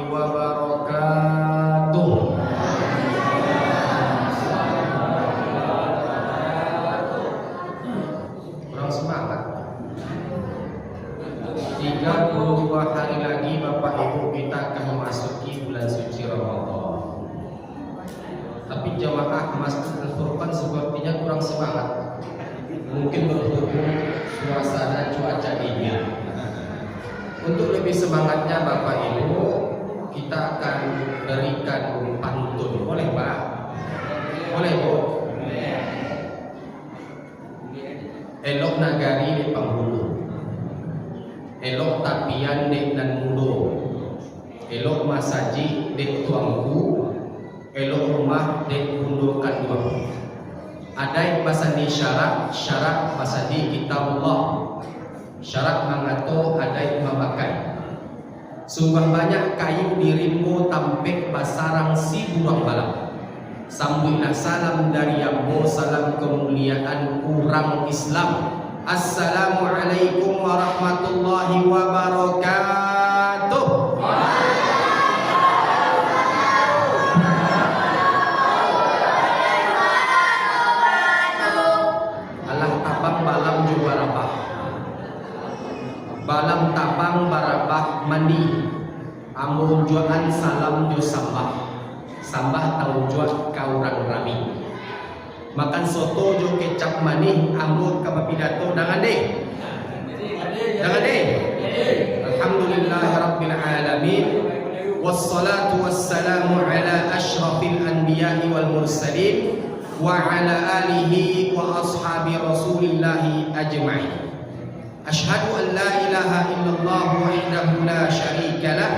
wabarakatuh. Kurang semangat. 32 hari lagi Bapak Ibu kita akan memasuki bulan suci Ramadan. Tapi jamaah Masjid Al-Furqan sepertinya kurang semangat. Mungkin berhubung suasana cuaca dingin. Untuk lebih semangatnya Bapak Ibu, kita akan berikan pantun. Boleh Pak? Boleh Bu? Elok nagari di penghulu, elok tapian di nan mudo, elok masaji di tuangku, elok rumah di pundukan tuangku. Ada pasandi syarat pasandi kitabullah, syarat mengatur ada memakai. Sungguh banyak kayu dirimu tampik basarang si burung malam. Sambutlah salam dari Yabo, salam kemuliaan kurang Islam. Assalamualaikum warahmatullahi wabarakatuh. Allah tabang balam juga rabah. Balam tabang barabah mandi. Amun jualan salam jo sambah. Sambah tahu jual kaurang rami. Makan soto jo kecap manis. Amun kama pidato dangan deh. Dangan deh. Alhamdulillahirabbil alamin. Wassalatu wassalamu ala asyrafil anbiya'i wal mursalin wa ala alihi wa ashabi rasulillahi ajma'in. Ashhadu an la ilaha illallah wahdahu la syarika lah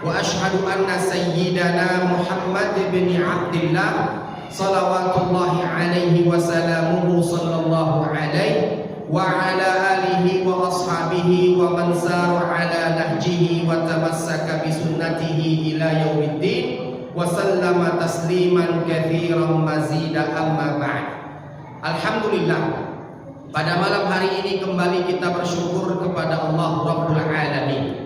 wa ashhadu anna sayyidana Muhammad bin Abdillah salawatullahi alaihi wa salamuhu sallallahu alaihi wa ala alihi wa ashabihi wa man sara ala nahjihi wa tamassaka bi sunnatihi ila yaumiddin wa sallama tasliman katsiran mazida amma ba'd. Alhamdulillah, pada malam hari ini kembali kita bersyukur kepada Allah Rabbul Alamin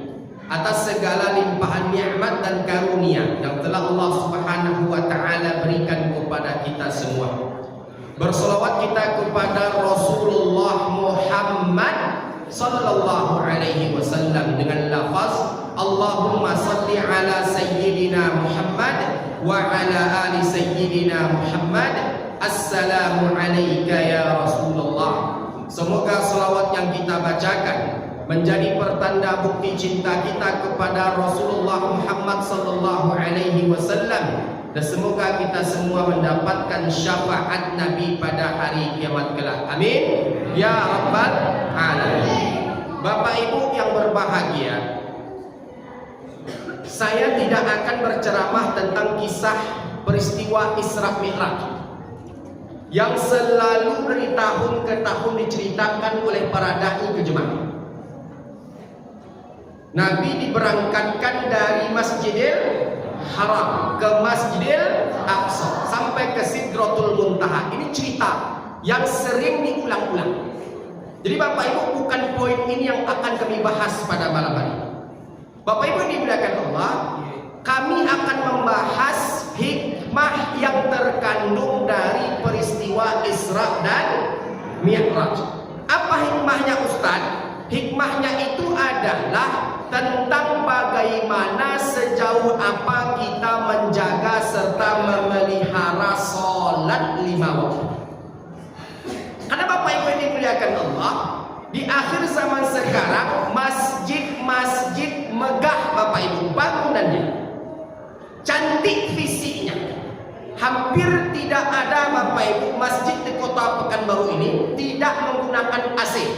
atas segala limpahan nikmat dan karunia yang telah Allah Subhanahu wa taala berikan kepada kita semua. Bersolawat kita kepada Rasulullah Muhammad sallallahu alaihi wasallam dengan lafaz Allahumma salli ala sayyidina Muhammad wa ala ali sayyidina Muhammad. Assalamu alayka ya Rasulullah. Semoga selawat yang kita bacakan menjadi pertanda bukti cinta kita kepada Rasulullah Muhammad sallallahu alaihi wasallam, dan semoga kita semua mendapatkan syafaat Nabi pada hari kiamat kelak. Amin ya rabbal alamin. Bapak Ibu yang berbahagia, saya tidak akan berceramah tentang kisah peristiwa Isra Mi'raj yang selalu dari tahun ke tahun diceritakan oleh para dai ke jemaah. Nabi diberangkatkan dari Masjidil Haram ke Masjidil Aqsa sampai ke Sidratul Muntaha. Ini cerita yang sering diulang-ulang. Jadi Bapak Ibu, bukan poin ini yang akan kami bahas pada malam hari. Bapak Ibu yang dimuliakan Allah, kami akan membahas hikmah yang terkandung dari peristiwa Isra dan Mi'raj. Apa hikmahnya Ustaz? Hikmahnya itu adalah tentang bagaimana sejauh apa kita menjaga serta memelihara sholat 5 waktu. Karena Bapak Ibu yang dimuliakan Allah, di akhir zaman sekarang masjid-masjid megah Bapak Ibu bangunannya, cantik fisiknya. Hampir tidak ada Bapak Ibu masjid di kota Pekanbaru ini tidak menggunakan AC,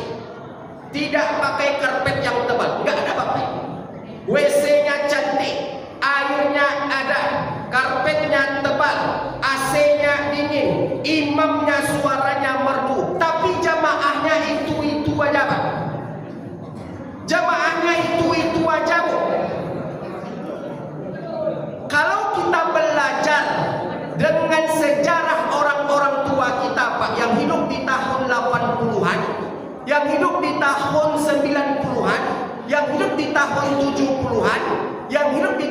tidak pakai karpet yang tebal. Enggak ada Bapak Ibu. WC-nya cantik, airnya ada, karpetnya tebal, AC-nya dingin, imamnya suaranya merdu, tapi jamaahnya itu aja Pak. Jamaahnya itu aja Bu. Kalau kita belajar dengan sejarah orang-orang tua kita Pak, yang hidup di tahun 80-an, yang hidup di tahun 90-an, yang hidup di tahun 70-an, yang hidup di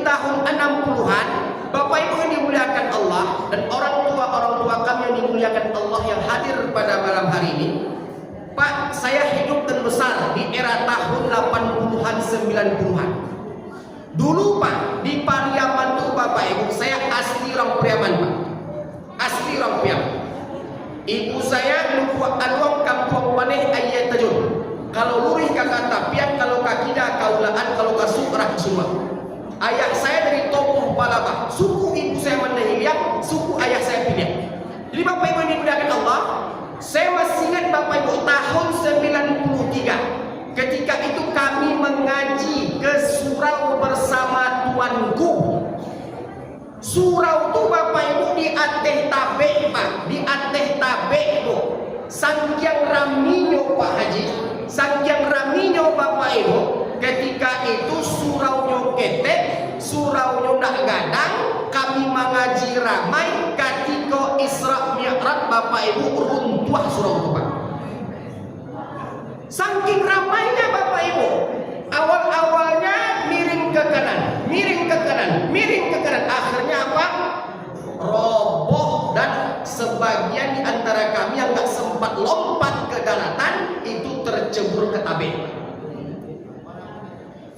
90-an. Dulu Pak, di Pariaman tuh Bapak Ibu, saya asli orang Pariaman Pak. Asli orang Pariaman. Ibu saya lupa aluang kampung maneh ayat tajun. Kalau lurih kakak tapian, kalau kakida kaulaan, kalau kasuk semua. Ayah saya dari Tokoh Balabah, suku ibu saya Mandailing, suku ayah saya Pilihan. Jadi Bapak Ibu ini dimuliakan Allah, saya masih ingat Bapak Ibu tahun 93. Ketika itu kami mengaji ke surau bersama tuanku. Surau itu Bapak Ibu di Ateh Tabe Pak, di Ateh Tabe itu. Sangkiang raminya Pak Haji, sangkiang raminya Bapak Ibu. Ketika itu suraunya ketek, suraunya nak gadang, kami mengaji ramai. Ketika Isra Mi'raj Bapak Ibu runtuh surau itu Pak. Saking ramainya Bapak Ibu, awal-awalnya miring ke kanan, miring ke kanan, miring ke kanan. Akhirnya apa? Roboh, dan sebagian di antara kami yang gak sempat lompat ke daratan itu tercebur ke tabek.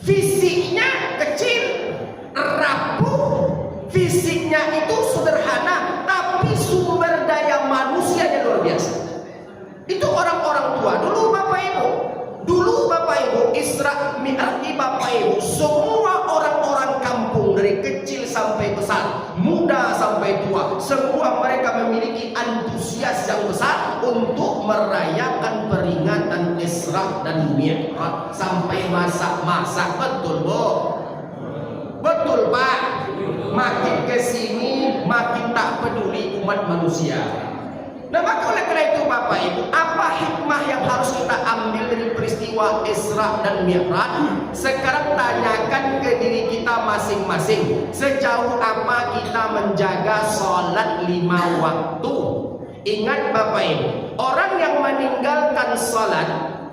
Fisiknya kecil, rapuh, fisiknya itu sederhana, tapi sumber daya manusianya luar biasa. Itu orang-orang tua dulu Bapak Ibu. Dulu Bapak Ibu, Isra Mi'raj Bapak Ibu, semua orang-orang kampung dari kecil sampai besar, muda sampai tua, semua mereka memiliki antusias yang besar untuk merayakan peringatan Isra dan Mi'raj sampai masak-masak. Betul Bu? Betul Pak? Makin kesini makin tak peduli umat manusia. Nah maka oleh karena itu Bapak Ibu, apa hikmah yang harus kita ambil dari peristiwa Isra dan Mi'raj? Sekarang tanyakan ke diri kita masing-masing, sejauh apa kita menjaga sholat 5 waktu. Ingat Bapak Ibu, orang yang meninggalkan sholat,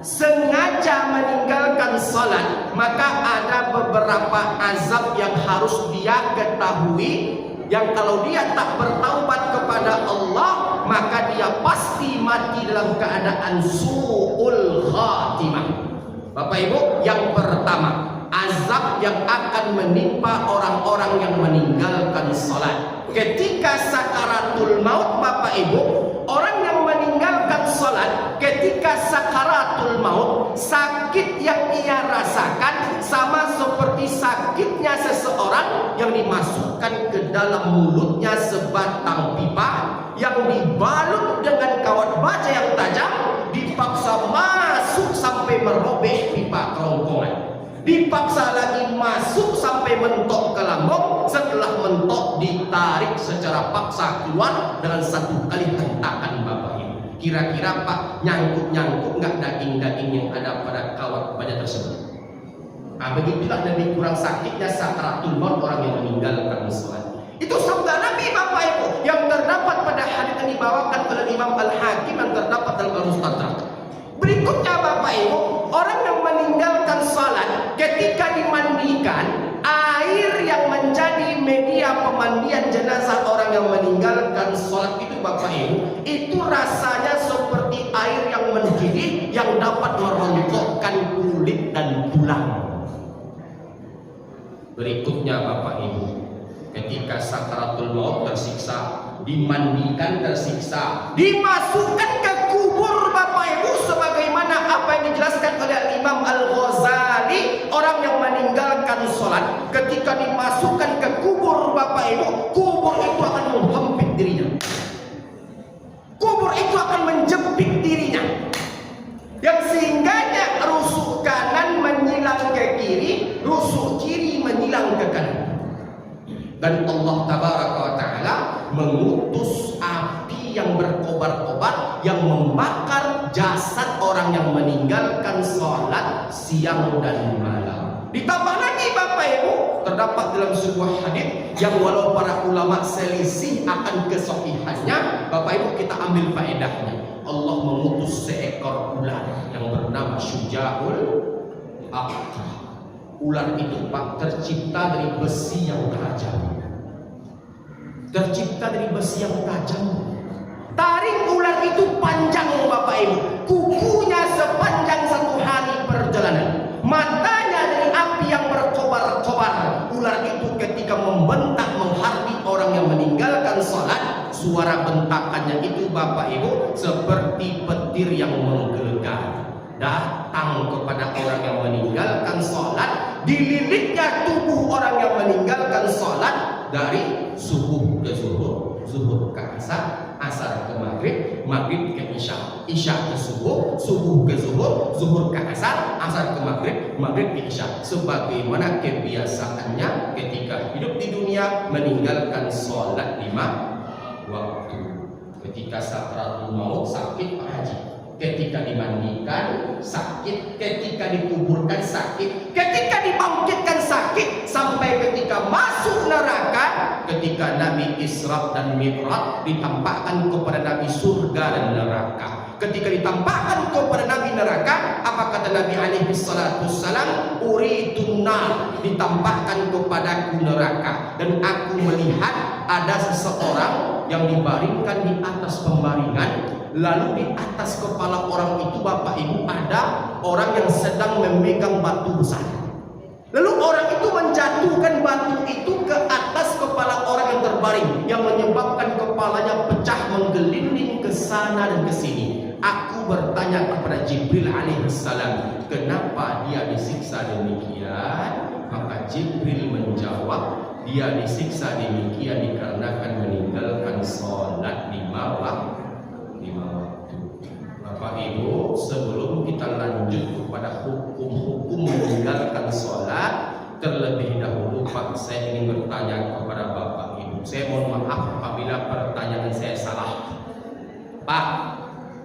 sengaja meninggalkan sholat, maka ada beberapa azab yang harus dia ketahui, yang kalau dia tak bertaubat kepada Allah, maka dia pasti mati dalam keadaan su'ul khatimah. Bapak Ibu, yang pertama, azab yang akan menimpa orang-orang yang meninggalkan sholat. Ketika sakaratul maut Bapak Ibu, orang yang meninggalkan sholat ketika sakaratul maut, sakit yang ia rasakan sama seperti sakitnya seseorang yang dimasukkan ke dalam mulutnya sebatang pipa yang dibalut dengan kawat baja yang tajam, dipaksa masuk sampai merobek pipa kerongkongan, dipaksa lagi masuk sampai mentok ke lambung, setelah mentok ditarik secara paksa keluar dengan satu kali hentakan Bapak Ibu. Kira-kira Pak, nyangkut-nyangkut nggak daging-daging yang ada pada kawat baja tersebut? Nah, begitulah lebih kurang sakitnya sakaratul maut orang yang meninggalkan sholat. Itu sabda Nabi Bapak Ibu yang terdapat pada hadits yang dibawakan oleh Imam Al-Hakim yang terdapat dalam Al-Mustadrak. Berikutnya Bapak Ibu, orang yang meninggalkan salat ketika dimandikan, air yang menjadi media pemandian jenazah orang yang meninggalkan salat itu Bapak Ibu, itu rasanya seperti air yang mendidih yang dapat merontokkan kulit dan tulang. Berikutnya Bapak Ibu, ketika sakaratul maut tersiksa, dimandikan tersiksa, dimasukkan ke kubur Bapak Ibu, sebagaimana apa yang dijelaskan oleh Imam Al-Ghazali, orang yang meninggalkan sholat ketika dimasukkan ke kubur Bapak Ibu, kubur itu akan menghempit dirinya, kubur itu akan menjepit dirinya, yang sehingganya rusuk kanan menyilang ke kiri, rusuk kiri menyilang ke kanan. Dan Allah Tabaraka wa Ta'ala mengutus api yang berkobar-kobar yang membakar jasad orang yang meninggalkan sholat siang dan malam. Ditambah lagi Bapak Ibu, terdapat dalam sebuah hadis yang walau para ulama selisih akan kesahihannya, Bapak Ibu kita ambil faedahnya. Allah mengutus seekor ular yang bernama Syuja'ul Aqrab. Ular itu Pak tercipta dari besi yang tajam. Tercipta dari besi yang tajam. Taring ular itu panjang Bapak Ibu. Kukunya sepanjang 1 hari perjalanan. Matanya dari Bapak Ibu seperti petir yang menggelegar datang kepada orang yang meninggalkan sholat. Dililitnya tubuh orang yang meninggalkan sholat dari subuh ke zuhur, zuhur ke asar, asar ke maghrib, maghrib ke isya, isya ke subuh, subuh ke zuhur, zuhur ke asar, asar ke maghrib, maghrib ke isya. Sebagaimana kebiasaannya ketika hidup di dunia meninggalkan sholat 5 waktu. Ketika sakaratul maut sakit Pak Haji, ketika dimandikan sakit, ketika dikuburkan sakit, ketika dibangkitkan sakit, sampai ketika masuk neraka, ketika Nabi Isra dan Mi'raj ditampakkan kepada Nabi surga dan neraka. Ketika ditampakkan kepada Nabi neraka, apa kata Nabi alaihi salatu wassalam? Uritun nar, ditampakkan kepadaku neraka, dan aku melihat ada seseorang yang dibaringkan di atas pembaringan, lalu di atas kepala orang itu Bapak Ibu ada orang yang sedang memegang batu besar. Lalu orang itu menjatuhkan batu itu ke atas kepala orang yang terbaring, yang menyebabkan kepalanya pecah menggelinding ke sana dan ke sini. Aku bertanya kepada Jibril alaihissalam, kenapa dia disiksa demikian? Maka Jibril menjawab, dia disiksa demikian dikarenakan meninggalkan sholat 5 waktu. Bapak Ibu, sebelum kita lanjut kepada hukum-hukum meninggalkan sholat, terlebih dahulu Pak, saya ingin bertanya kepada Bapak Ibu. Saya mohon maaf apabila pertanyaan saya salah. Pak,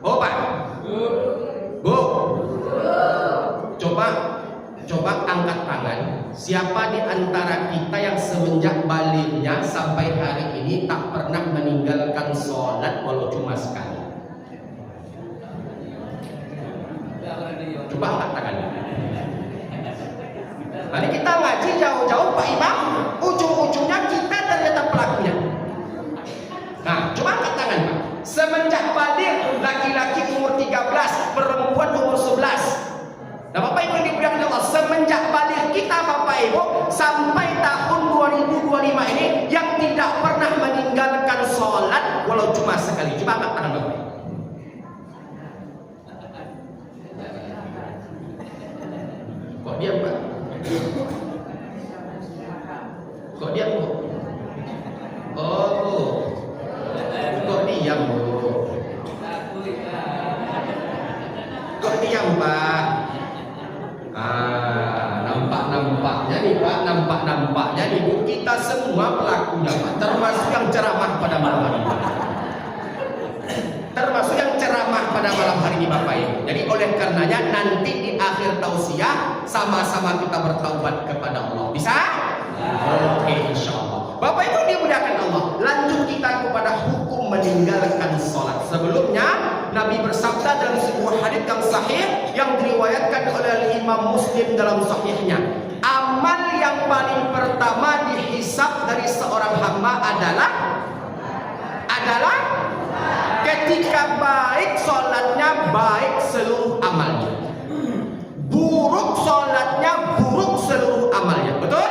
oh Pak, Bu, coba angkat tangan. Siapa di antara kita yang semenjak baliknya sampai hari ini tak pernah meninggalkan sholat walau cuma sekali? Coba angkat tangannya. Tadi kita ngaji jauh-jauh Pak Imam, ujung-ujungnya kita ternyata pelakunya. Nah, coba angkat tangan Pak. Semenjak balik, laki-laki umur 13, perempuan umur 11. Nah Bapak Ibu dimuliakan Allah, semenjak balik kita Bapak Ibu sampai tahun 2025 ini yang tidak pernah meninggalkan sholat walau cuma sekali. Coba angkat tangan Bapak. Kok diam Pak? Kok diam Bu? Oh Bu, kok diam Bu? Kok diam Pak? Nampaknya nih Pak, nampaknya nih Bu, kita semua pelakunya Pak, termasuk yang ceramah pada malam hari ini. Termasuk yang ceramah pada malam hari ini Bapak Ibu. Jadi oleh karenanya nanti di akhir tausiah sama-sama kita bertaubat kepada Allah. Bisa? Oke, insya Allah. Bapak Ibu dimuliakan Allah. Lanjut kita kepada hukum meninggalkan sholat. Sebelumnya Nabi bersabda dalam sebuah hadits yang sahih yang diriwayatkan oleh Imam Muslim dalam sahihnya, amal yang paling pertama dihisab dari seorang hamba adalah ketika baik sholatnya, baik seluruh amalnya. Buruk sholatnya, buruk seluruh amalnya. Betul?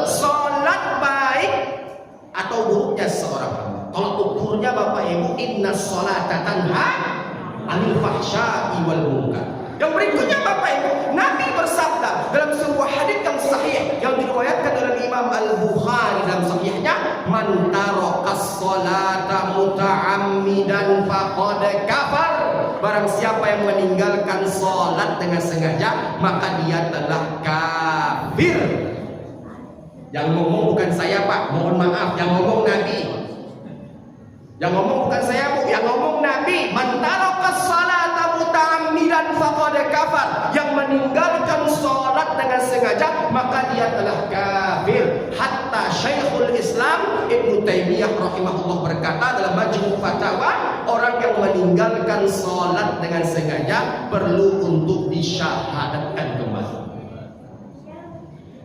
Sholat baik atau buruknya seorang hamba, kalau ukurnya Bapak Ibu, inna sholata tanha anil fahsya'i wal munkar. Yang berikutnya Bapak Ibu, Nabi bersabda dalam sebuah hadits yang sahih yang diriwayatkan oleh Imam Al-Bukhari dalam sahihnya, man tarakas sholata muta'ammidan faqad kafar. Barang siapa yang meninggalkan sholat dengan sengaja, maka dia telah kafir. Yang ngomong bukan saya Pak, mohon maaf, yang ngomong Nabi. Yang ngomong bukan saya Bu, yang ngomong Nabi. Man tarakas sholata muta'ammidan faqad kafar. Yang meninggalkan sholat dengan sengaja, maka dia telah kafir. Hatta Syekhul Islam Ibnu Taimiyah rahimahullah berkata dalam Majmu' Fatawa, orang yang meninggalkan sholat dengan sengaja perlu untuk disyahadatkan kembali.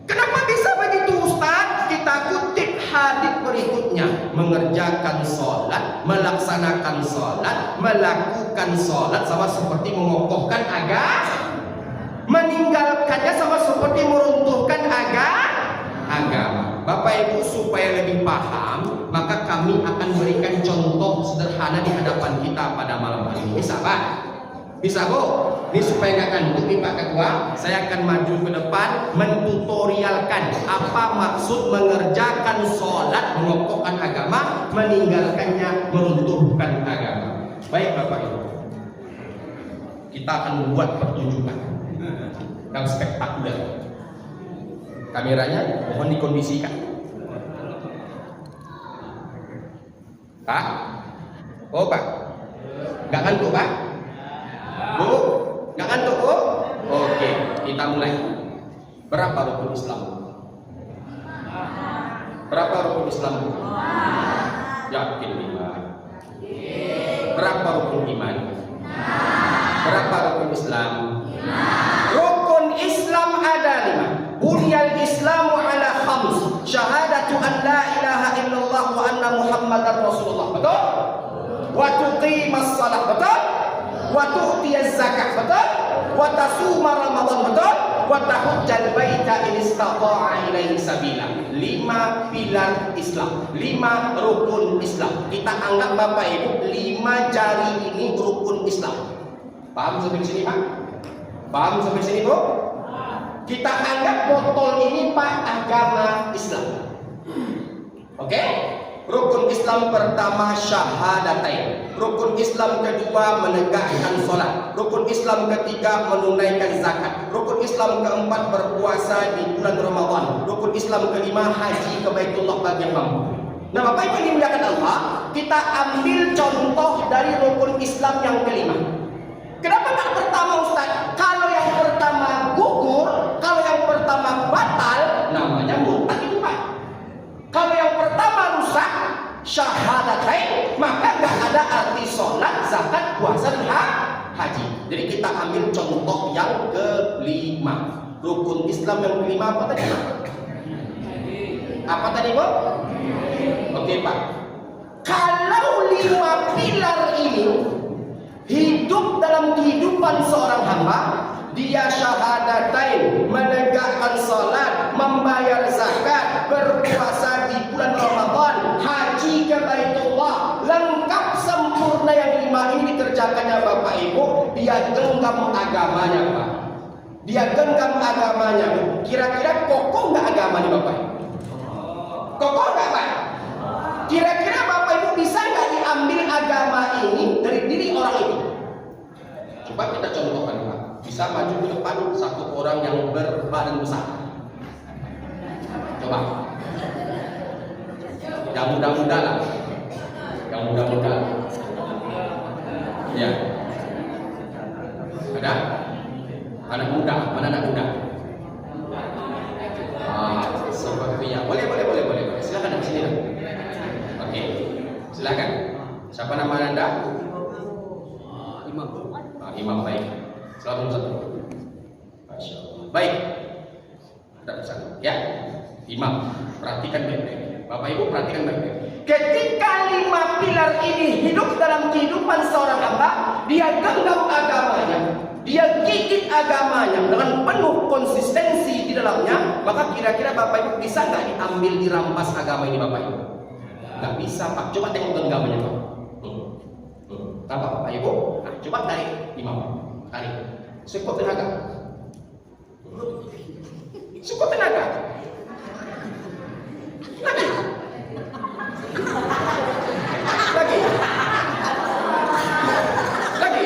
Kenapa bisa begitu Ustaz? Kita kutip hadits berikutnya. Mengerjakan sholat, melaksanakan sholat, melakukan sholat sama seperti mengokohkan agama. Meninggalkannya sama seperti meruntuhkan agama. agama. Bapak Ibu, supaya lebih paham, maka kami akan berikan contoh sederhana di hadapan kita pada malam hari ini. Bisa Pak? Bisa Bu? Ini supaya nggak ngantuk nih Pak Ketua, saya akan maju ke depan mentutorialkan apa maksud mengerjakan sholat mengokohkan agama, meninggalkannya meruntuhkan agama. Baik Bapak Ibu, kita akan membuat pertunjukan yang spektakuler. Kameranya mohon dikondisikan. Pak? Oh Pak? Nggak ngantuk Pak? Bu? Nggak ngantuk Bu? Oke, kita mulai. Berapa rukun Islam? Berapa rukun Islam? Yakin 5. Berapa rukun iman? Berapa rukun Islam? Rukun Islam ada 5. Bunyal Islamu ala khams. Syahadatu an la ilaha illallah wa anna Muhammadar Rasulullah. Betul? Wa tuqimas shalah. Betul? Wa tu'tiyaz zakah. Betul? Wa tasuma Ramadan. Betul? Wa tahujjal baita in istata'a ilaihi sabila. 5 pilar Islam, 5 rukun Islam. Kita anggap Bapak Ibu 5 jari ini rukun Islam. Paham sampai sini Pak? Paham sampai sini Bu? Kita anggap botol ini Pak agama Islam. Oke? Rukun Islam pertama syahadatain. Rukun Islam kedua menegakkan sholat. Rukun Islam ketiga menunaikan zakat. Rukun Islam keempat berpuasa di bulan Ramadan. Rukun Islam kelima haji ke Baitullah bagi yang mampu. Nah Bapak Ibu yang dimuliakan Allah, kita ambil contoh dari rukun Islam yang kelima. Kenapa tak pertama Ustaz? Kalau yang pertama gugur, kalau yang pertama batal, namanya murtad itu Pak. Kalau yang pertama rusak, syahadatain, maka nggak ada arti sholat, zakat, puasa, dan haji. Jadi kita ambil contoh yang kelima. Rukun Islam yang kelima apa tadi? Apa tadi Bu? Oke Pak. Kalau 5 pilar ini hidup dalam kehidupan seorang hamba, dia syahadatain, menegakkan salat, membayar zakat, berpuasa di bulan Ramadan, haji ke Baitullah, lengkap sempurna yang 5 ini dikerjakannya Bapak Ibu, dia genggam agamanya Pak. Dia genggam agamanya. Kira-kira kokoh nggak agama nih Bapak Ibu? Kokoh nggak Pak? Kira-kira Bapak Ibu bisa nggak diambil agama ini dari diri orang ini? Coba kita contohkan Pak. Bisa maju ke depan satu orang yang berbadan besar. Coba. Yang muda-muda lah. Yang muda-muda. Ya. Ada? Anak muda. Mana anak muda? Sepertinya. Boleh. Silakan di sini. Oke. Silakan. Siapa nama Anda? Imam. Imam baik. Selamat satu. Masya Allah. Baik. Tidak bisa. Ya. Imam. Perhatikan baik-baik. Bapak Ibu perhatikan baik-baik. Ketika 5 pilar ini hidup dalam kehidupan seorang hamba, dia genggam agamanya, dia gigit agamanya dengan penuh konsistensi di dalamnya, maka kira-kira Bapak Ibu bisa nggak diambil dirampas agama ini Bapak Ibu? Nggak bisa Pak. Coba tengok genggamannya Pak. Tampak Bapak Ibu. Nah, coba tarik Imam. Tarik. Sekuat tenaga. Sekuat tenaga. Lagi. Lagi. Lagi.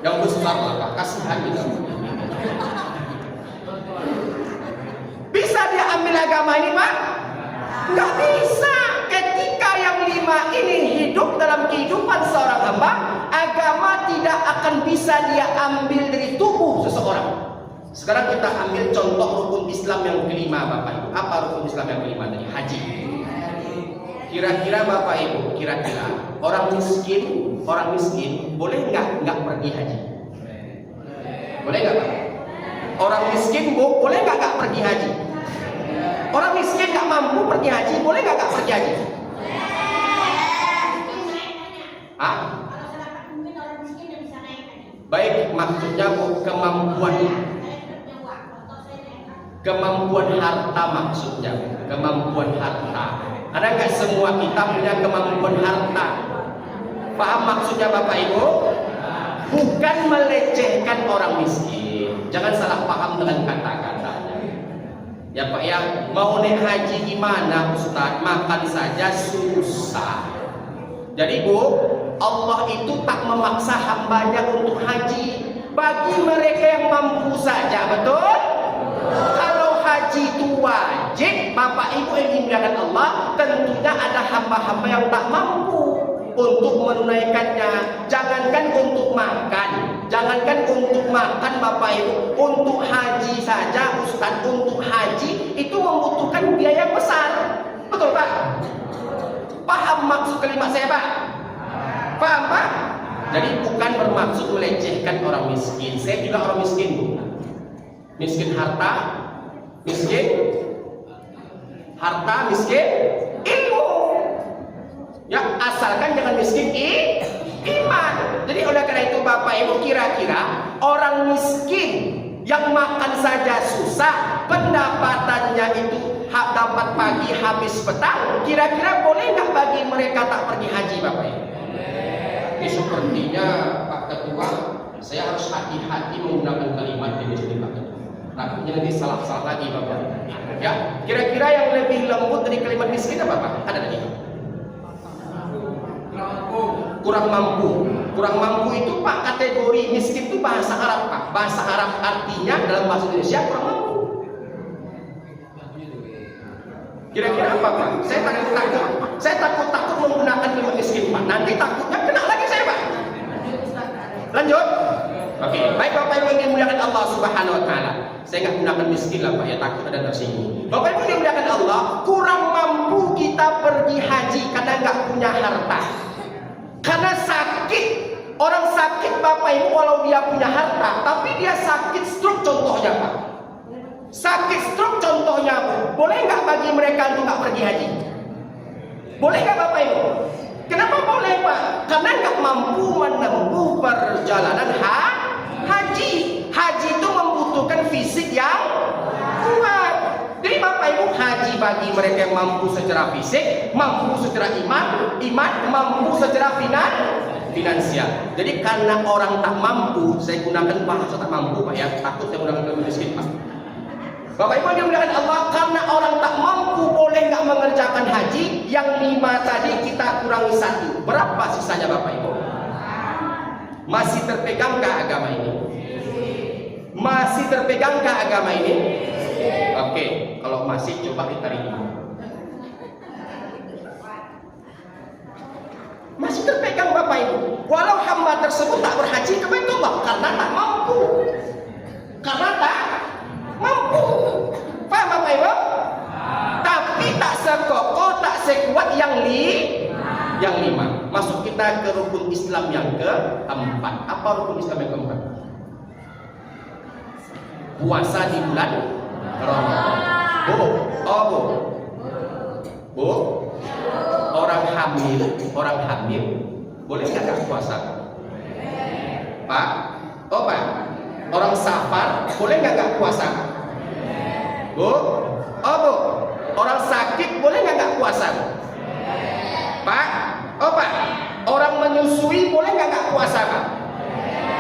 Yang besar lah Pak. Kasihan kita. Bisa dia ambil agama ini Pak? Nggak bisa. Ketika yang 5 ini hidup dalam kehidupan seorang hamba, agama tidak akan bisa dia ambil dari tubuh seseorang. Sekarang kita ambil contoh rukun Islam yang kelima Bapak Ibu. Apa rukun Islam yang kelima tadi? Haji. Kira-kira Bapak Ibu, kira-kira orang miskin boleh nggak pergi haji? Boleh nggak Pak? Orang miskin boleh nggak pergi haji? Orang miskin nggak mampu pergi haji, boleh nggak pergi haji? Ah? Baik, maksudnya kemampuannya. Kemampuan harta maksudnya, kemampuan harta. Ada nggak semua kita punya kemampuan harta? Paham maksudnya Bapak Ibu? Bukan melecehkan orang miskin. Jangan salah paham dengan kata-katanya. Ya Pak ya, mau naik haji gimana Ustaz? Makan saja susah. Jadi Bu, Allah itu tak memaksa hambanya untuk haji. Bagi mereka yang mampu saja, betul? Kalau haji itu wajib, Bapak Ibu yang dimuliakan Allah, tentunya ada hamba-hamba yang tak mampu untuk menunaikannya. Jangankan untuk makan, jangankan untuk makan Bapak Ibu, untuk haji saja Ustaz, untuk haji itu membutuhkan biaya besar. Betul Pak? Paham maksud kalimat saya Pak? Paham Pak? Jadi bukan bermaksud melecehkan orang miskin. Saya juga orang miskin Bu. Miskin harta, miskin harta, miskin ilmu. Ya, asalkan jangan miskin iman. Jadi oleh karena itu Bapak Ibu, kira-kira orang miskin yang makan saja susah, pendapatannya itu dapat pagi habis petang, kira-kira boleh nggak bagi mereka tak pergi haji Bapak Ibu? Ini sepertinya Pak Ketua, saya harus hati-hati menggunakan kalimat ini Pak Ketua. Takutnya nanti salah-salah lagi Bapak. Ya, kira-kira yang lebih lembut dari kalimat miskin apa Pak? Ada lagi? Kurang mampu. Kurang mampu itu Pak, kategori miskin itu bahasa Arab Pak. Bahasa Arab artinya dalam bahasa Indonesia kurang mampu. Kira-kira apa Pak? Saya takut menggunakan kalimat miskin Pak. Nanti takutnya kena lagi saya Pak. Lanjut. Oke, baik Bapak Ibu yang dimuliakan Allah Subhanahu wa taala. Saya nggak gunakan miskin lah Pak ya, takut ada tersinggung. Bapak Ibu yang dimuliakan Allah, kurang mampu kita pergi haji karena nggak punya harta. Karena sakit. Orang sakit Bapak Ibu walau dia punya harta, tapi dia sakit stroke contohnya Pak. Sakit stroke contohnya Bu. Boleh nggak bagi mereka untuk nggak pergi haji? Boleh nggak Bapak Ibu? Kenapa boleh Pak? Karena nggak mampu menempuh perjalanan haji. Haji itu membutuhkan fisik yang kuat. Jadi Bapak Ibu, haji bagi mereka yang mampu secara fisik, mampu secara iman, mampu secara finansial. Jadi karena orang tak mampu, saya gunakan bahasa tak mampu Pak ya, takut saya gunakan kalimat miskin Pak. Bapak Ibu yang dimuliakan Allah, karena orang tak mampu boleh nggak mengerjakan haji, yang 5 tadi kita kurangi 1. Berapa sisanya Bapak Ibu? Masih terpegangkah agama ini? Masih terpegangkah agama ini? Oke, kalau masih coba diterima. Masih terpegang Bapak Ibu. Walau hamba tersebut tak berhaji kepada Allah karena tak mampu. Karena tak mampu. Paham Bapak Ibu? Tapi tak sekokoh, tak sekuat yang 5. Masuk kita ke rukun Islam yang keempat. Apa rukun Islam yang keempat? Puasa di bulan Ramadan. Bu, orang hamil boleh nggak puasa? Pak, Pak, orang safar boleh nggak puasa? Bu, orang sakit boleh nggak puasa? Pak, Pak, orang menyusui boleh nggak puasa Pak?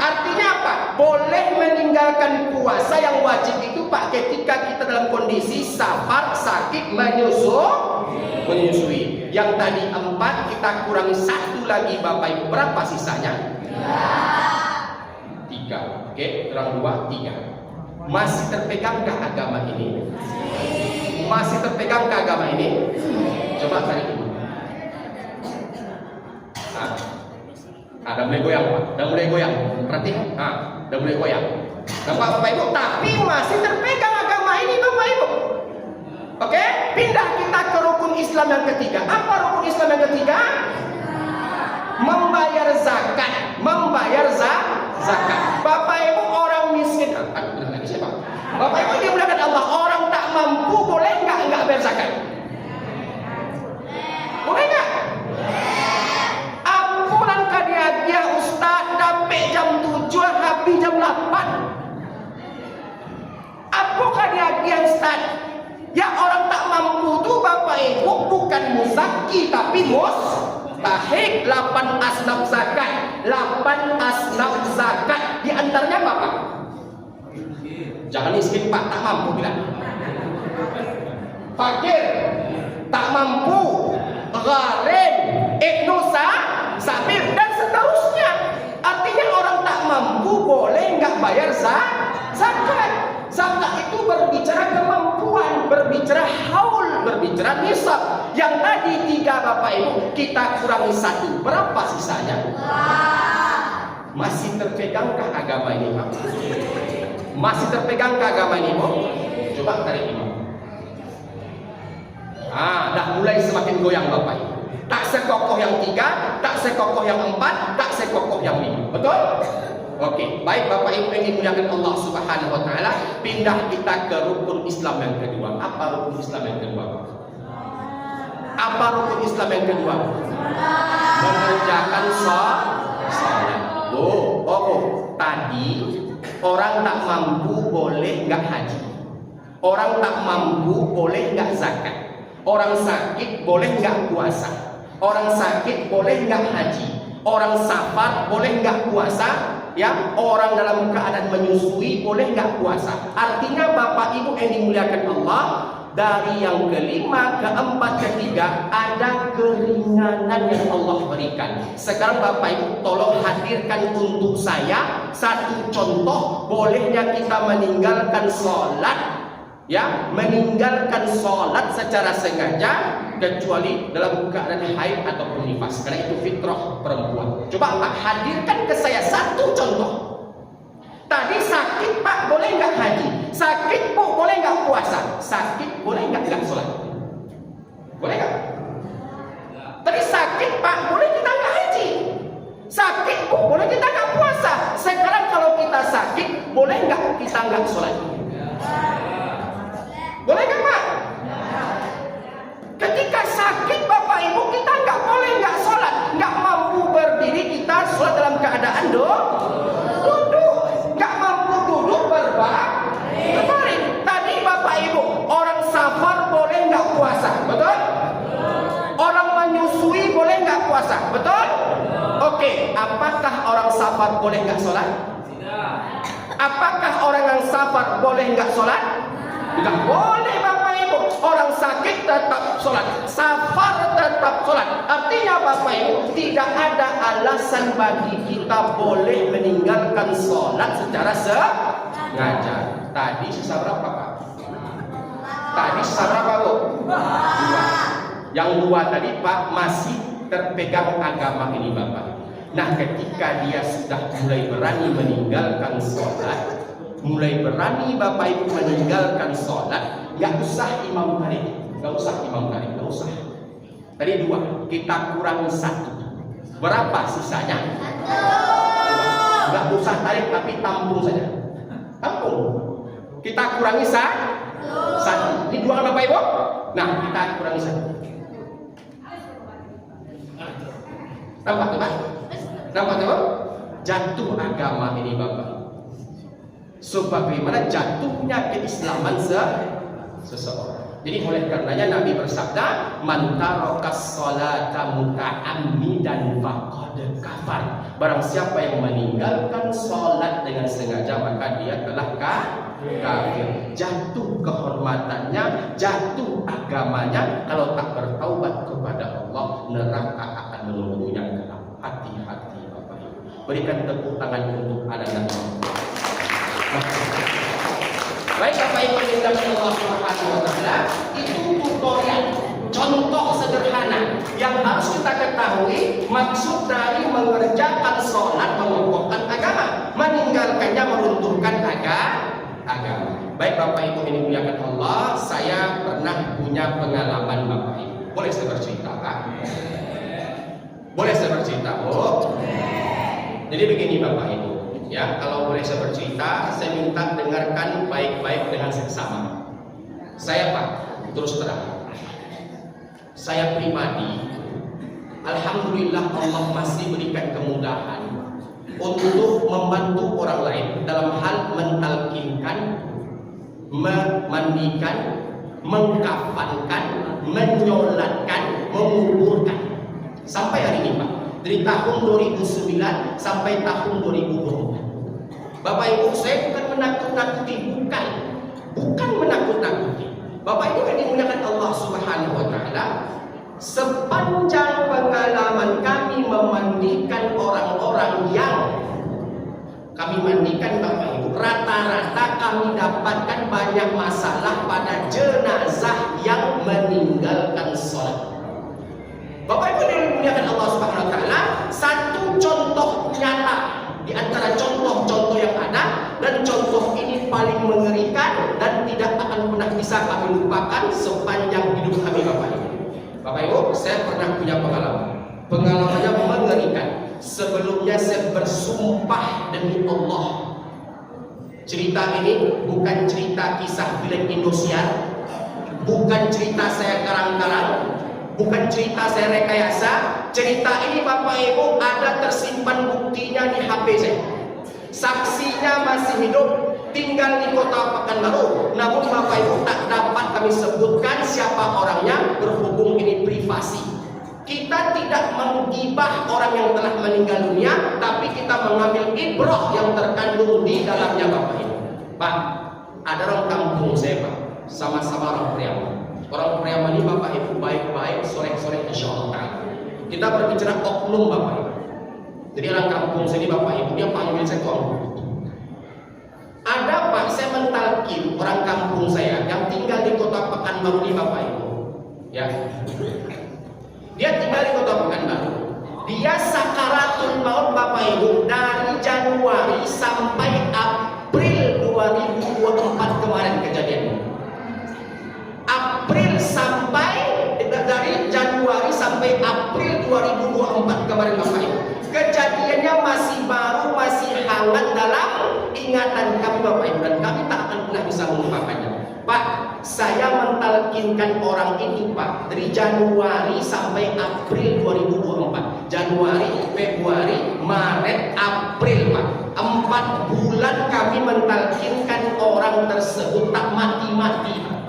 Artinya apa? Boleh meninggalkan puasa yang wajib itu Pak ketika kita dalam kondisi safar, sakit, menyusui. Yang tadi 4 kita kurangi 1 lagi Bapak Ibu. Berapa sisanya? 3. Oke, kurang 2, 3. Masih terpegangkah agama ini? Masih terpegangkah agama ini? Coba cari dulu. Udah mulai goyang Pak, udah mulai goyang. Perhatikan, udah mulai goyang. Bapak Ibu, tapi masih terpegang agama ini Bapak Ibu. Oke, pindah kita ke rukun Islam yang ketiga. Apa rukun Islam yang ketiga? Membayar zakat. Zakat. Bapak Ibu, orang miskin. Lagi siapa? Bapak Ibu dimuliakan Allah, orang tak mampu boleh nggak bayar zakat? Boleh nggak? Ampunan dia Ustaz, sampai jam 7 habis jam 8. Apa mampukah dia Ustaz? Ya orang tak mampu tuh Bapak Ibu bukan muzaki tapi mustahik. 8 asnaf zakat. 8 asnaf zakat. Di antaranya Bapak. Jangan miskin Pak, tak mampu bilang. Fakir, tak mampu, gharib, iknusa, sabir dan seterusnya. Artinya orang tak mampu boleh nggak bayar zakat. Zakat itu berbicara kemampuan, berbicara haul, berbicara nisab. Yang tadi 3 Bapak Ibu kita kurangi 1, berapa sisanya? Masih terpegangkah agama ini Pak? Masih terpegangkah agama ini Bu? Coba tarik imam. Dah mulai semakin goyang Bapak Ibu. Tak sekokoh yang 3, tak sekokoh yang 4, tak sekokoh yang 5. Betul? Oke, baik Bapak Ibu yang dimuliakan Allah Subhanahu wa taala, pindah kita ke rukun Islam yang kedua. Apa rukun Islam yang kedua? Apa rukun Islam yang kedua? Mengerjakan salat. Tadi orang tak mampu boleh nggak haji. Orang tak mampu boleh nggak zakat. Orang sakit boleh nggak puasa. Orang sakit boleh nggak haji. Orang safar boleh nggak puasa. Ya, orang dalam keadaan menyusui boleh nggak puasa. Artinya Bapak Ibu yang dimuliakan Allah, dari yang kelima, keempat, ketiga ada keringanan yang Allah berikan. Sekarang Bapak Ibu tolong hadirkan untuk saya satu contoh bolehnya kita meninggalkan sholat, ya, meninggalkan sholat secara sengaja kecuali dalam keadaan haid ataupun nifas, karena itu fitrah perempuan. Coba Pak hadirkan ke saya satu contoh. Tadi sakit Pak boleh nggak haji? Sakit Bu boleh nggak puasa? Sakit boleh nggak sholat? Boleh nggak? Tadi sakit Pak boleh kita nggak haji? Sakit Bu boleh kita nggak puasa? Sekarang kalau kita sakit boleh nggak kita nggak sholat? Boleh nggak Pak? Ketika sakit Bapak Ibu kita nggak boleh nggak sholat, nggak mampu berdiri kita sholat dalam keadaan duduk, nggak mampu duduk berbaring. Tadi Bapak Ibu orang safar boleh nggak puasa, betul? Orang menyusui boleh nggak puasa, betul? Oke, apakah orang safar boleh nggak sholat? Apakah orang yang safar boleh nggak sholat? Tidak boleh Bapak Ibu. Orang sakit tetap sholat, safar tetap sholat. Artinya Bapak Ibu tidak ada alasan bagi kita boleh meninggalkan sholat secara sengaja. Tadi sisa berapa Pak? Tadi sisa berapa Bu? 2. Yang 2 tadi Pak masih terpegang agama ini Bapak. Nah ketika dia sudah mulai berani meninggalkan sholat, mulai berani Bapak Ibu meninggalkan sholat, nggak usah imam tarik, nggak usah. Tadi 2, kita kurangi 1. Berapa sisanya? 1. Nggak usah tarik tapi tampung saja. Tampung. Kita kurangi 1. Ini 2 kan Bapak Ibu? Nah kita kurangi 1. Nampak teman? Jatuh agama ini Bapak. Sebagaimana jatuhnya keislaman seseorang. Jadi oleh karenanya Nabi bersabda, "Man tarakas sholata muta'ammidan faqad kafar." Barang siapa yang meninggalkan sholat dengan sengaja maka dia telah kafir. Jatuh kehormatannya, jatuh agamanya. Kalau tak bertaubat kepada Allah, neraka akan menunggunya kelak. Hati-hati Bapak Ibu. Berikan tepuk tangan untuk anak-anak. Baik Bapak Ibu yang dimuliakan Allah Subhanahu wa taala, itu tutorial, contoh sederhana yang harus kita ketahui maksud dari mengerjakan sholat, mengokohkan agama, meninggalkannya meruntuhkan agama. Baik Bapak Ibu yang dimuliakan Allah, saya pernah punya pengalaman Bapak Ibu. Boleh saya bercerita Pak? Boleh saya bercerita Bu? Jadi begini Bapak Ibu, ya, kalau boleh saya bercerita, saya minta dengarkan baik-baik dengan seksama. Saya Pak, terus terang, saya pribadi, alhamdulillah Allah masih berikan kemudahan untuk membantu orang lain dalam hal mentalkinkan memandikan, mengkafankan, menyolatkan, menguburkan. Sampai hari ini Pak, dari tahun 2009 sampai tahun 2020. Bapak Ibu, saya bukan menakut-nakuti, bukan menakut-nakuti. Bapak Ibu yang dimuliakan Allah Subhanahu wa taala, sepanjang pengalaman kami memandikan orang-orang yang kami mandikan Bapak Ibu, rata-rata kami dapatkan banyak masalah pada jenazah yang meninggalkan sholat. Bapak Ibu yang dimuliakan Allah Subhanahu wa taala, satu contoh nyata di antara contoh-contoh yang ada, dan contoh ini paling mengerikan dan tidak akan pernah bisa kami lupakan sepanjang hidup kami Bapak Ibu. Bapak Ibu, saya pernah punya pengalaman. Pengalamannya mengerikan. Sebelumnya saya bersumpah demi Allah, cerita ini bukan cerita kisah film Indosiar, bukan cerita saya karang-karang, bukan cerita saya rekayasa. Cerita ini Bapak Ibu ada tersimpan buktinya di HP saya. Saksinya masih hidup, tinggal di kota Pekanbaru. Namun Bapak Ibu tak dapat kami sebutkan siapa orangnya, berhubung ini privasi. Kita tidak menggibah orang yang telah meninggal dunia, tapi kita mengambil ibrah yang terkandung di dalamnya Bapak Ibu. Pak, ada orang kampung saya Pak, sama-sama orang Priaman. Orang Priaman ini Bapak Ibu baik-baik, sore-sore insya Allah. Kita berbicara oknum Bapak Ibu. Jadi orang kampung saya ini Bapak Ibu, dia panggil saya tuan. Ada Pak, saya mentalkin orang kampung saya yang tinggal di kota Pekanbaru ini Bapak Ibu. Ya. Dia tinggal di kota Pekanbaru. Dia sakaratul maut Bapak Ibu dari Januari sampai April 2024 kemarin kejadiannya. April sampai dari Januari sampai April 2024 kemarin Bapak Ibu. Kejadiannya masih baru, masih hangat dalam ingatan kami Bapak Ibu, dan kami tak akan pernah bisa melupakannya. Pak, saya mentalkinkan orang itu Pak dari Januari sampai April 2024. Januari, Februari, Maret, April Pak. 4 bulan kami mentalkinkan orang tersebut tak mati-mati.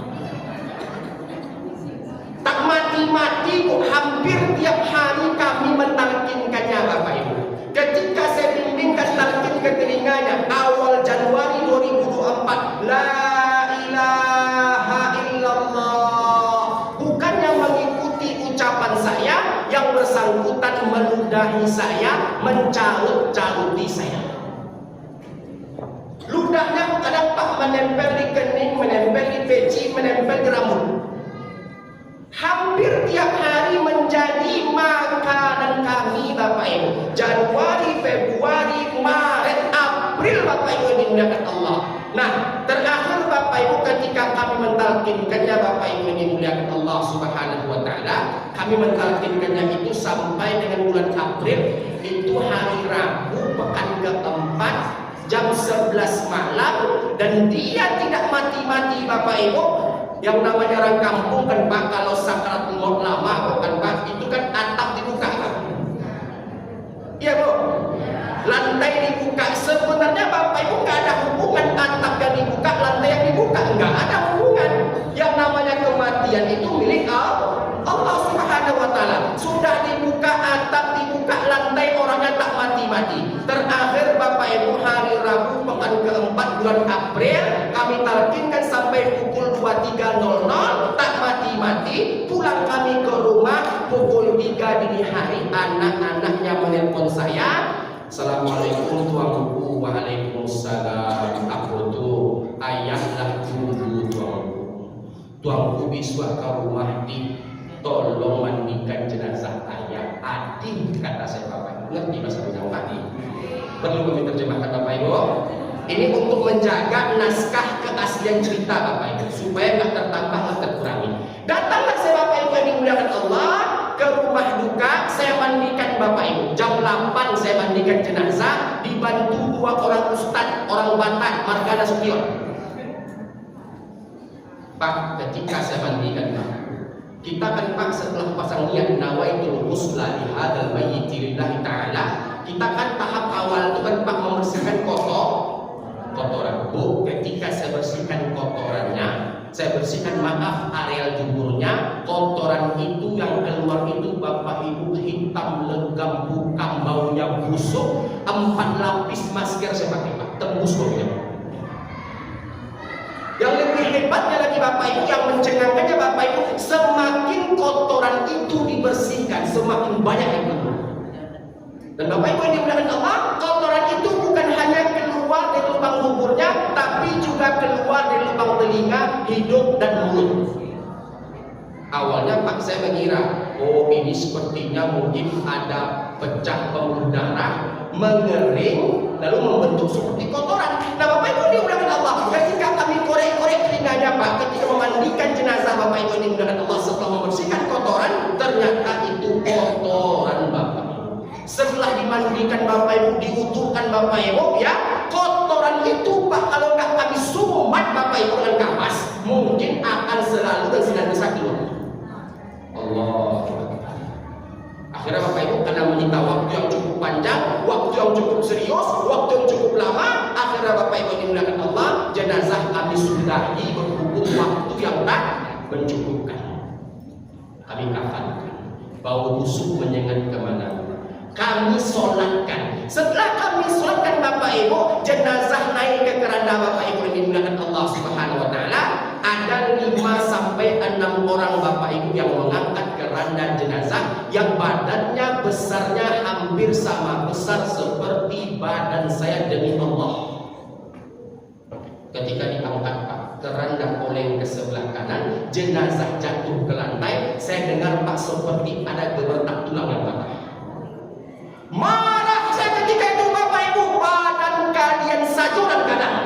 Tak mati-mati kok, hampir tiap hari kami mentalkinkannya Bapak Ibu. Ketika saya bimbingkan talkin ke telinganya awal Januari 2024, la ilaha illallah, bukannya mengikuti ucapan saya, yang bersangkutan meludahi saya, mencarut-caruti saya. Ludahnya kadang Pak menempel di kening, menempel di peci, menempel di rambut. Hampir tiap hari menjadi makanan kami Bapak Ibu. Januari, Februari, Maret, April Bapak Ibu dimuliakan Allah. Nah, terakhir Bapak Ibu ketika kami mentalkinkannya Bapak Ibu dimuliakan Allah Subhanahu wa taala, kami mentalkinkannya itu sampai dengan bulan April, itu hari Rabu pekan keempat jam 11 malam, dan dia tidak mati-mati Bapak Ibu. Yang namanya orang kampung kan Pak, kalau sakaratul maut lama kan Pak, itu kan atap dibuka Pak. Iya Bu, lantai dibuka. Sebenarnya Bapak Ibu nggak ada hubungan atap yang dibuka, lantai yang dibuka, nggak ada hubungan. Yang namanya kematian itu milik Allah Subhanahu wa taala. Sudah dibuka atap, dibuka lantai, orangnya tak mati-mati. Terakhir Bapak Ibu hari Rabu pekan keempat bulan April, kami talkinkan sampai pukul 23.00, tak mati-mati. Pulang kami ke rumah pukul 3 dini hari, anak-anaknya menelpon saya, Assalamualaikum tuanku. Waalaikumsalam. Aku tuh ayahlah dulu tuanku. Tuanku bisa ke rumah di tolong mandikan jenazah ayah. Adi kata saya Bapak. Ngerti bahasa Minang Adi? Perlu kami terjemahkan Bapak Ibu. Ini untuk menjaga naskah keaslian cerita Bapak Ibu, supaya nggak tertambah nggak terkurangi. Datanglah saya Bapak Ibu yang dimuliakan Allah ke rumah duka. Saya mandikan Bapak Ibu. Jam 8 saya mandikan jenazah, dibantu 2 orang ustadz, orang Batak, Marga Nasution. Pak, ketika saya mandikan Pak, kita kan Pak setelah pasang niat nawaitul ghusla li hadzal mayyit lillahi ta'ala, kita kan tahap awal itu kan Pak membersihkan kotoran. Bu, ketika saya bersihkan kotoran Saya bersihkan, maaf, areal kuburnya. Kotoran itu yang keluar itu Bapak Ibu hitam, legam, bukan, baunya busuk. 4 lapis masker saya pakai Pak, tembus baunya. Yang lebih hebatnya lagi Bapak Ibu, yang mencengangkannya Bapak Ibu, semakin kotoran itu dibersihkan, semakin banyak yang keluar. Dan Bapak Ibu yang dimuliakan Allah, kotoran itu bukan hanya keluar dari lubang kuburnya, tapi juga keluar dari lubang telinga, hidung, dan mulut. Awalnya Pak saya mengira, oh ini sepertinya mungkin ada pecah pembuluh darah, mengering, lalu membentuk seperti kotoran. Nah Bapak Ibu dimuliakan Allah, ketika kami korek-korek telinganya Pak, ketika memandikan jenazah Bapak Ibu dimuliakan Allah, setelah membersihkan kotoran, ternyata itu kotoran Bapak Ibu. Setelah dimandikan Bapak Ibu, diutuhkan Bapak Ibu, ya kotoran itu Pak, kalau nggak kami sumat Bapak Ibu dengan kapas, mungkin akan selalu dan senantiasa keluar. Allah. Akhirnya Bapak Ibu karena menyita waktu yang cukup panjang, waktu yang cukup serius, waktu yang cukup lama, akhirnya Bapak Ibu dimuliakan Allah, jenazah kami sudahi berhubung waktu yang tak mencukupkan. Kami kafankan, bau busuk menyengat kemana? Kami solatkan. Setelah kami solatkan Bapak Ibu, jenazah naik ke keranda Bapak Ibu yang dimuliakan Allah Subhanahu wa taala. Ada 5 sampai 6 orang Bapak Ibu yang mengangkat keranda jenazah yang badannya besarnya hampir sama besar seperti badan saya demi Allah. Ketika diangkat Pak, keranda oleng ke sebelah kanan, jenazah jatuh ke lantai. Saya dengar Pak seperti ada gebertak tulang yang patah. Marah saya ketika itu Bapak Ibu, badan kalian saja dan kadang.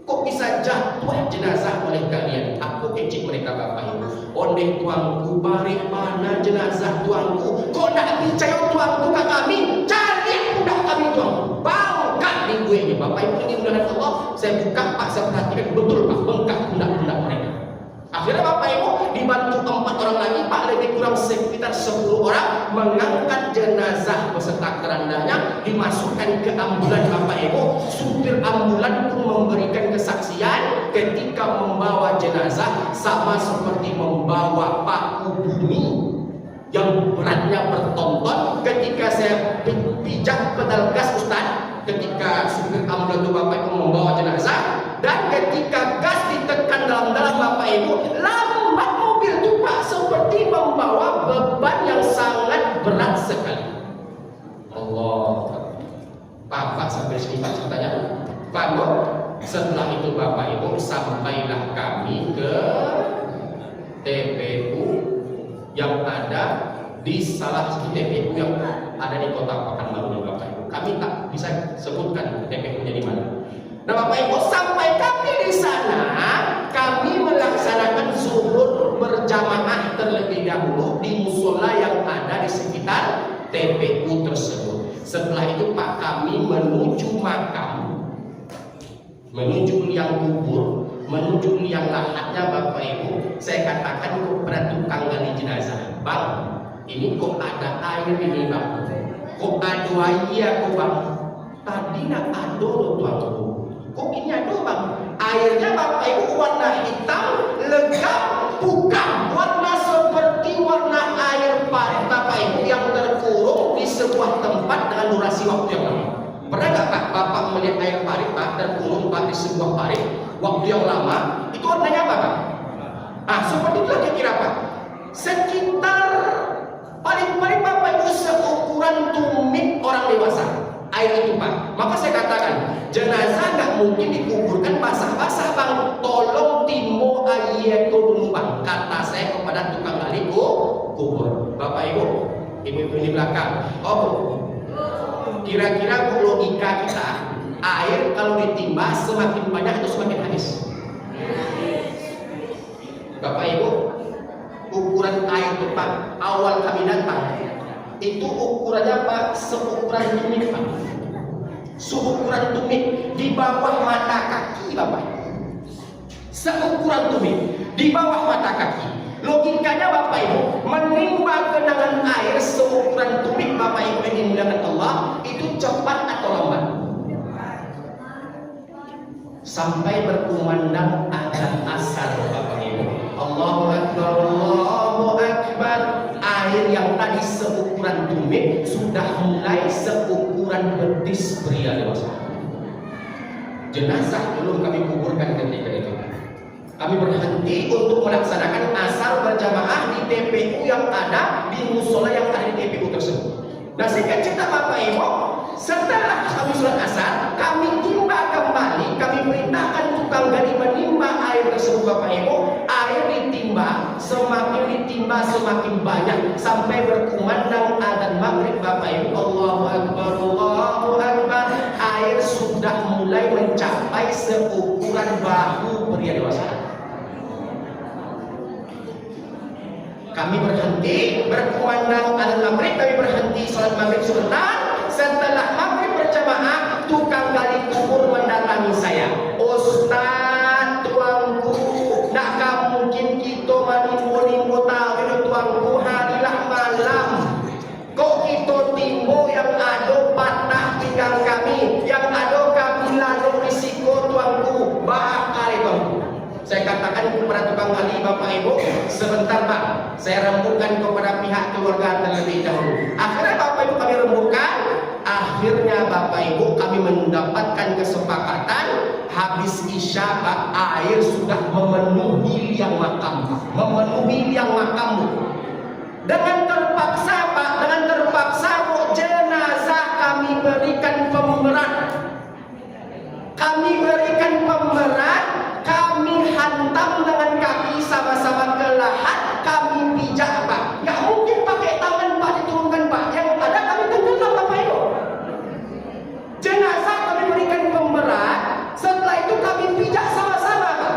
Kok bisa jatuh jenazah oleh kalian? Aku kecil mereka Bapak Ibu. Ondeh tuanku, balik mana jenazah tuanku? Kok nak percaya tuanku ke kami? Cari udah kami tuanku. Bangkat di gue Bapak Ibu ini mudah Allah. Saya buka Pak, saya perhatikan betul Pak, bengkak pundak-pundak mereka. Akhirnya Bapak Ibu dibantu 4 orang lagi Pak, lebih kurang sekitar 10 orang mengangkat jenazah beserta kerandanya, dimasukkan ke ambulan Bapak Ibu. Supir ambulan pun memberikan kesaksian ketika membawa jenazah sama seperti membawa paku bumi yang beratnya bertonton. Ketika saya pijak pedal gas Ustaz, ketika supir ambulan itu Bapak Ibu membawa jenazah, dan ketika gas ditekan dalam-dalam Bapak Ibu, lambat mobil itu Pak seperti membawa beban yang sangat berat sekali. Allah. Pak sampai sini Pak ceritanya. Pak, setelah itu Bapak Ibu sampailah kami ke TPU yang ada di salah satu TPU yang ada di Kota Pekanbaru Bapak Ibu. Kami tak bisa sebutkan TPU-nya di mana. Nah Bapak Ibu, sampai kami di sana, kami melaksanakan zuhur berjamaah terlebih dahulu di musola yang ada di sekitar TPU tersebut. Setelah itu Pak, kami menuju makam, menuju liang kubur, menuju liang lahatnya Bapak Ibu. Saya katakan kepada tukang gali jenazah, Bang, ini kok ada air ini Bang? Kok ada air kok Bang? Tadi nak ada loh tuanku. Kok ini ada Bang? Airnya Bapak Ibu warna hitam, legam, bukan warna seperti warna air parit Bapak Ibu yang terkurung di sebuah tempat dengan durasi waktu yang lama. Pernah nggak Pak Bapak melihat air parit Pak terkurung Pak di sebuah parit waktu yang lama? Itu warnanya apa Pak? Seperti itu kira-kira Pak. Sekitar paling-paling Bapak Ibu seukuran tumit orang dewasa. Air itu Pak. Maka saya katakan, jenazah nggak mungkin dikuburkan basah-basah Bang. Tolong timo air dulu Bang. Kata saya kepada tukang gali kubur. Bapak Ibu, ibu-ibu di belakang. Oh, kira-kira logika kita, air kalau ditimba semakin banyak atau semakin habis? Bapak Ibu, ukuran air Pak awal kami datang itu ukurannya Pak seukuran tumit Pak, seukuran tumit di bawah mata kaki Bapak, seukuran tumit di bawah mata kaki. Logikanya Bapak Ibu, menimba genangan air seukuran tumit Bapak Ibu yang dimuliakan Allah itu cepat atau lambat? sampai berkumandang azan asar Bapak Ibu. Allahu Akbar, Allahu Akbar. Air yang tadi seukuran tumit sudah mulai seukuran betis pria dewasa. Jenazah belum kami kuburkan ketika itu. Kami berhenti untuk melaksanakan asar berjamaah di TPU yang ada di musola yang ada di TPU tersebut. Nah, singkat cerita Bapak Ibu, setelah kami sholat asar, kami timba kembali, kami perintahkan tukang gali menimba air tersebut Bapak Ibu. Air ditimba, semakin banyak sampai berkumandang adzan maghrib Bapak Ibu. Allahu Akbar, Allahu Akbar. Air sudah mulai mencapai seukuran bahu pria dewasa. Kami berhenti berkumandang adzan maghrib, kami berhenti sholat maghrib sebentar. Setelah maghrib berjamaah, tukang gali kubur mendatangi saya. Ustaz, tuanku, nak mungkin kita manimbo-nimbo tahu tuanku, harilah malam. Kok kita timbo yang ada patah pinggang kami, yang ada kami lalu risiko tuanku, bakal tuanku. Saya katakan kepada tukang gali, Bapak Ibu, sebentar Pak, saya rembukan kepada pihak keluarga terlebih dahulu. Akhirnya Bapak Ibu kami rembukan. Akhirnya Bapak Ibu kami mendapatkan kesepakatan habis isya Pak, air sudah memenuhi liang makam, Dengan terpaksa Pak, jenazah kami berikan pemberat. Kami hantam dengan kaki sama-sama ke lahat, kami pijak Pak. Nggak mungkin pakai tangan Pak diturunkan Pak. Yang ada kami tenggelam Bapak Ibu. Jenazah kami berikan pemberat, setelah itu kami pijak sama-sama Pak.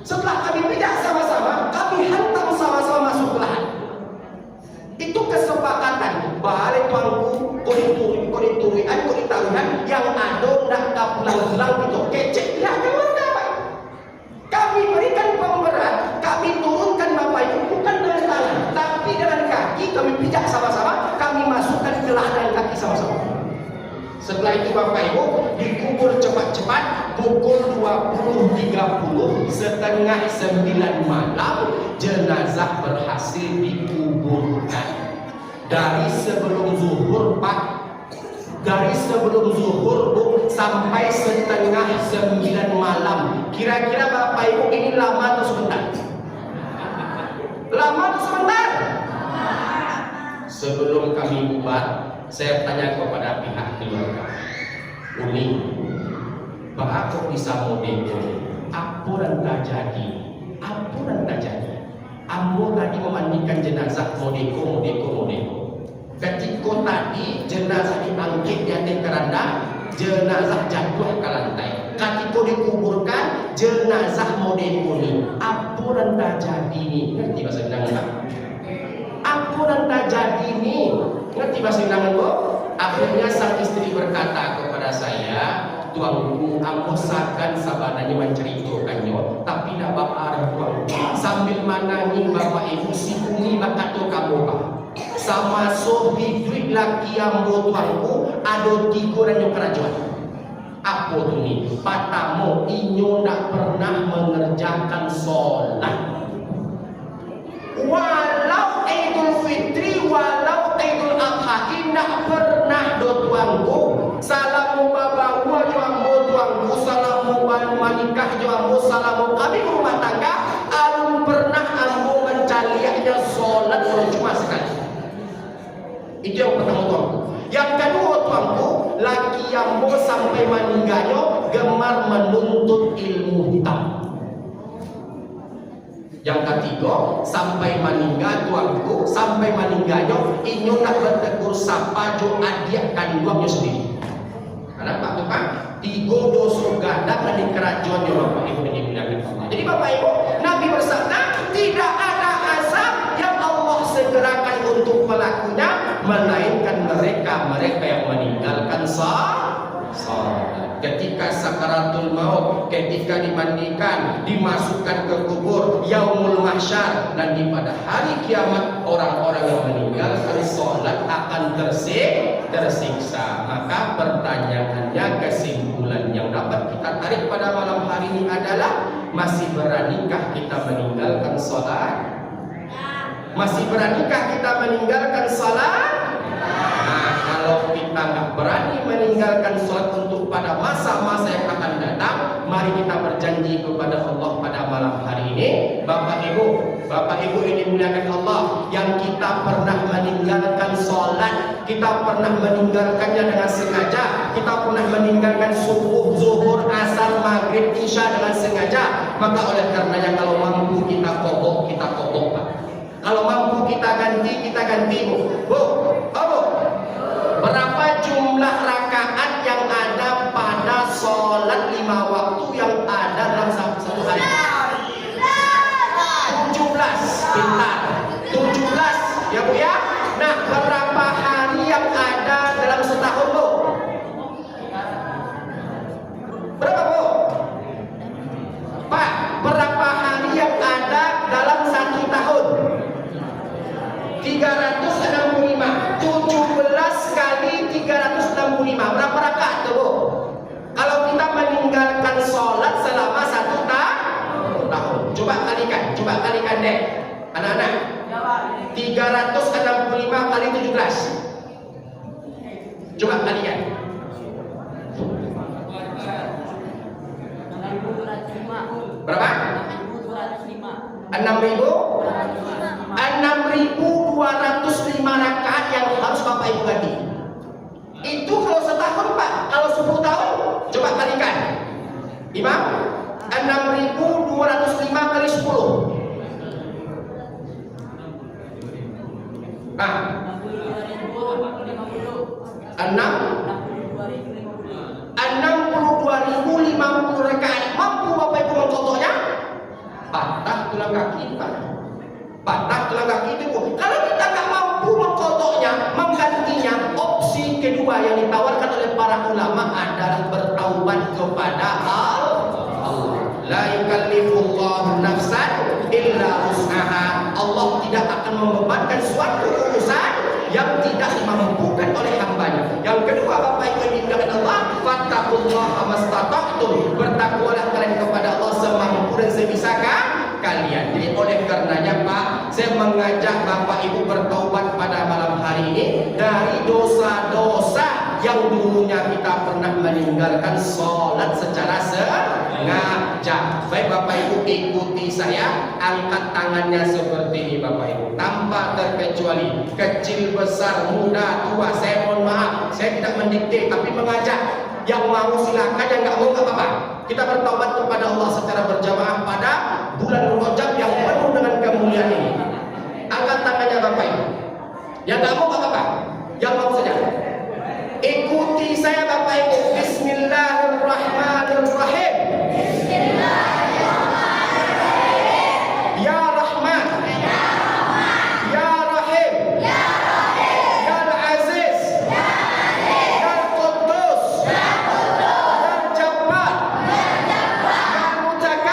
Setelah kami pijak sama-sama, kami hantam sama-sama masuk ke lahat. Itu kesepakatan. Balik tuanku, kau ditaruhan, yang ada nak pulang-pulang itu kecek tidak ada mana Pak. Kami berikan pemberat, kami turunkan Bapak Ibu bukan dengan tangan, tapi dengan kaki. Kami pijak sama-sama, kami masukkan ke lahat dengan kaki sama-sama. Setelah itu Bapak Ibu dikubur cepat-cepat pukul 20.30, setengah 9 malam jenazah berhasil dikuburkan. Dari sebelum zuhur Pak, dari sebelum zuhur Bu, sampai setengah 9 malam. Kira-kira Bapak Ibu ini lama atau sebentar? Lama atau sebentar? Sebelum kami bubar, saya tanya kepada pihak keluarga, Uni, Pak kok bisa modeko? Apa yang terjadi? Ambo tadi memandikan jenazah modeko. Ketika tadi jenazah diangkit di atas keranda, jenazah jatuh ke lantai. Ketika dikuburkan, jenazah modeko ini. Apa yang terjadi ini? Ngerti bahasa Minang tak? Apa yang terjadi ini? Ngerti bahasa Minang kok? Akhirnya sang istri berkata kepada saya, tuanku, ambo sakan sabananya menceritakannya, tapi nak bapak tuanku. Sambil manangin Bapak Ibu si bumi bakato kamu Pak. Sama sohi duit laki ambo tuanku, ada 3 dan kerajaan. Apa tu ni? Patamu inyo nak pernah mengerjakan solat. Walau Idul Fitri, walau Idul Adha, tidak pernah do tuanku. Salamu babawa jo ambo tuanku, salamu manikah jo ambo, salamu kami rumah tangga, alun pernah ambo mencaliaknya solat walau cuma sekali. Itu yang pertama tuanku. Yang kedua tuanku, laki ambo sampai meninggalnya gemar menuntut ilmu hitam. Yang ketiga, sampai meninggal tuanku, sampai meninggalnya inyo nak bertegur sapa jo adik kandungnya sendiri. Karena Pak Tuhan, 3 dosa ganda di kerajaan yang Bapak Ibu dimuliakan Allah. Jadi Bapak Ibu, Nabi bersabda, tidak ada azab yang Allah segerakan untuk pelakunya, melainkan mereka yang meninggalkan salat. Ketika sakaratul maut, ketika dimandikan, dimasukkan ke kubur, yaumul mahsyar, dan di pada hari kiamat orang-orang yang meninggalkan salat akan tersiksa. Maka pertanyaannya, kesimpulan yang dapat kita kita tarik pada malam hari ini adalah, masih beranikah kita meninggalkan sholat? Masih beranikah kita meninggalkan sholat? Nah, kalau kita nggak berani meninggalkan sholat untuk pada masa-masa yang akan datang, mari kita berjanji kepada Allah pada malam hari ini, Bapak Ibu ini muliakan Allah, yang kita pernah meninggalkan sholat, kita pernah meninggalkannya dengan sengaja, kita pernah meninggalkan subuh, zuhur, asar, maghrib, isya dengan sengaja, maka oleh karenanya kalau mampu kita kobok, Pak. Kalau mampu kita ganti, Bu. Berapa jumlah rakaat yang ada pada sholat 5 waktu yang ada dalam satu hari? 17. Pintar. 17 ya Bu ya. Nah, berapa hari yang ada dalam setahun, Bu? Berapa, Bu? Pak, berapa hari yang ada dalam satu tahun? 365. 17 kali 365. Berapa rakaat tuh, Bu? Kalau kita meninggalkan sholat selama satu tahun, coba kalikan deh, anak-anak. 365 kali 17. Coba kalikan. Berapa? 6.205 rakaat yang harus Bapak Ibu ganti. Itu kalau setahun, Pak. Kalau 10 tahun, coba kalikan. Imam, 6.205 kali 10. Nah, 62.050 rakaat. Mampu Bapak Ibu mengkodoknya? Patah tulang kaki, Pak. Patah tulang kaki itu, Bu. Kalau kita nggak mampu mengkodoknya, menggantinya, opsi kedua yang ditawarkan oleh para ulama adalah bertaubat kepada Allah. La yukallifullahu nafsan illa wus'aha. Allah tidak akan membebankan suatu urusan yang tidak dimampukan oleh hambanya. Yang kedua, Bapak Ibu dimuliakan Allah, fattaqullaha mastata'tum. Bertakwalah kalian kepada Allah semampu dan sebisanya kalian. Jadi oleh karenanya, Pak, saya mengajak Bapak Ibu bertaubat pada malam hari ini dari dosa-dosa yang dulunya kita pernah meninggalkan sholat secara sengaja. Baik Bapak Ibu, ikuti saya, angkat tangannya seperti ini Bapak Ibu, tanpa terkecuali, kecil, besar, muda, tua. Saya mohon maaf, saya tidak mendikte tapi mengajak. Yang mau silakan, yang nggak mau nggak apa-apa. Kita bertobat kepada Allah secara berjamaah pada bulan Rajab yang penuh dengan kemuliaan ini. Angkat tangannya Bapak Ibu. Yang nggak mau nggak apa-apa, yang mau saja. Ikuti saya Bapak Ibu. Bismillahirrahmanirrahim. Bismillahirrahmanirrahim. Ya Rahman, Ya Rahman, Ya Rahim, Ya Rahim, Ya Aziz, Ya Aziz, Ya Quddus, Ya Quddus, Ya Jabbar, Ya Jabbar, Ya Mutakabbir,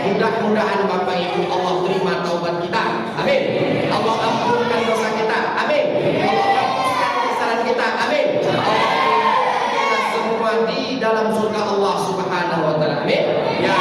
Mudah-mudahan Bapak Ibu Allah terima taubat kita. Amin. Allah ampunkan dosa kita. Amin. Allah hapuskan kesalahan kita. Amin. Allah kita semua di dalam surga Allah Subhanahu wa taala. Amin. Ya.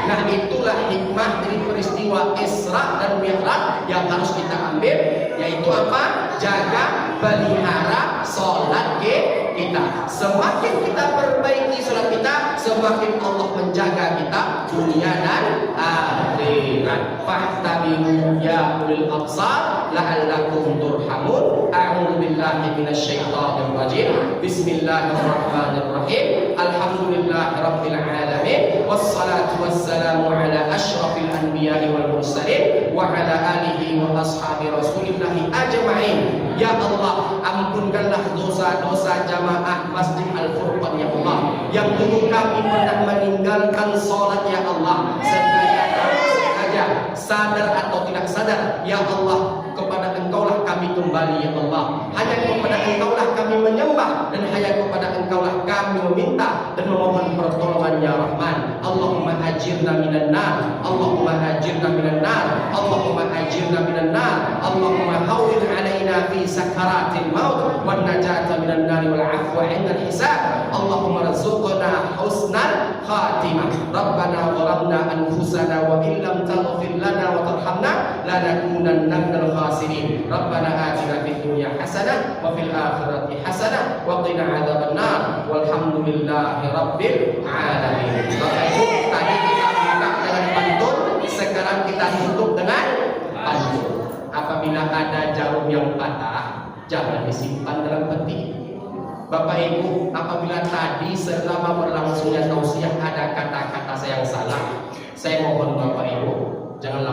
Nah, itulah hikmah dari peristiwa Isra dan Mi'raj yang harus kita ambil, yaitu apa? Jaga, pelihara sholat kita. Semakin kita perbaiki sholat kita, semakin Allah menjaga kita dunia dan akhirat. Fahtabiru ya ulil absar la'allakum turhamun. A'udzu billahi minasyaitonir rajim. Bismillahirrahmanirrahim. Alhamdulillahirabbil alamin. Wassalatu wassalamu ala asyrafil anbiya'i wal mursalin wa ala alihi wa ashabi Rasulillah ajma'in. Ya Allah, ampunkanlah dosa-dosa jamaah Masjid Al-Furqan ya Allah, yang dulu kami pernah meninggalkan sholat ya Allah, sengaja, sadar atau tidak sadar. Ya Allah, kepada Engkaulah kami kembali ya Allah. Hanya kepada Engkaulah kami menyembah, dan hanya kepada Engkaulah kami meminta dan memohon pertolongan ya Rahman. Allahumma ajirna minan nar, Allahumma ajirna minan nar, Allahumma ajirna minan nar, Allahumma hawwin alaina fi sakaratil maut wan najata minan nar wal afwa 'inda al-hisab. Allahumma rzuqna husnal khatimah. Rabbana zalamna anfusana wa illam taghfir lana wa tarhamna lanakunanna minal khasirin. Rabbana atina fid dunya hasanah wa fil akhirati hasanah wa qina adzabannar. Walhamdulillahi rabbil alamin. Bapak Ibu, tadi kita buka dengan pantun, sekarang kita tutup dengan pantun. Apabila ada jarum yang patah, jangan disimpan dalam peti. Bapak Ibu, apabila tadi selama berlangsungnya tausiah ada kata-kata saya yang salah, saya mohon Bapak Ibu jangan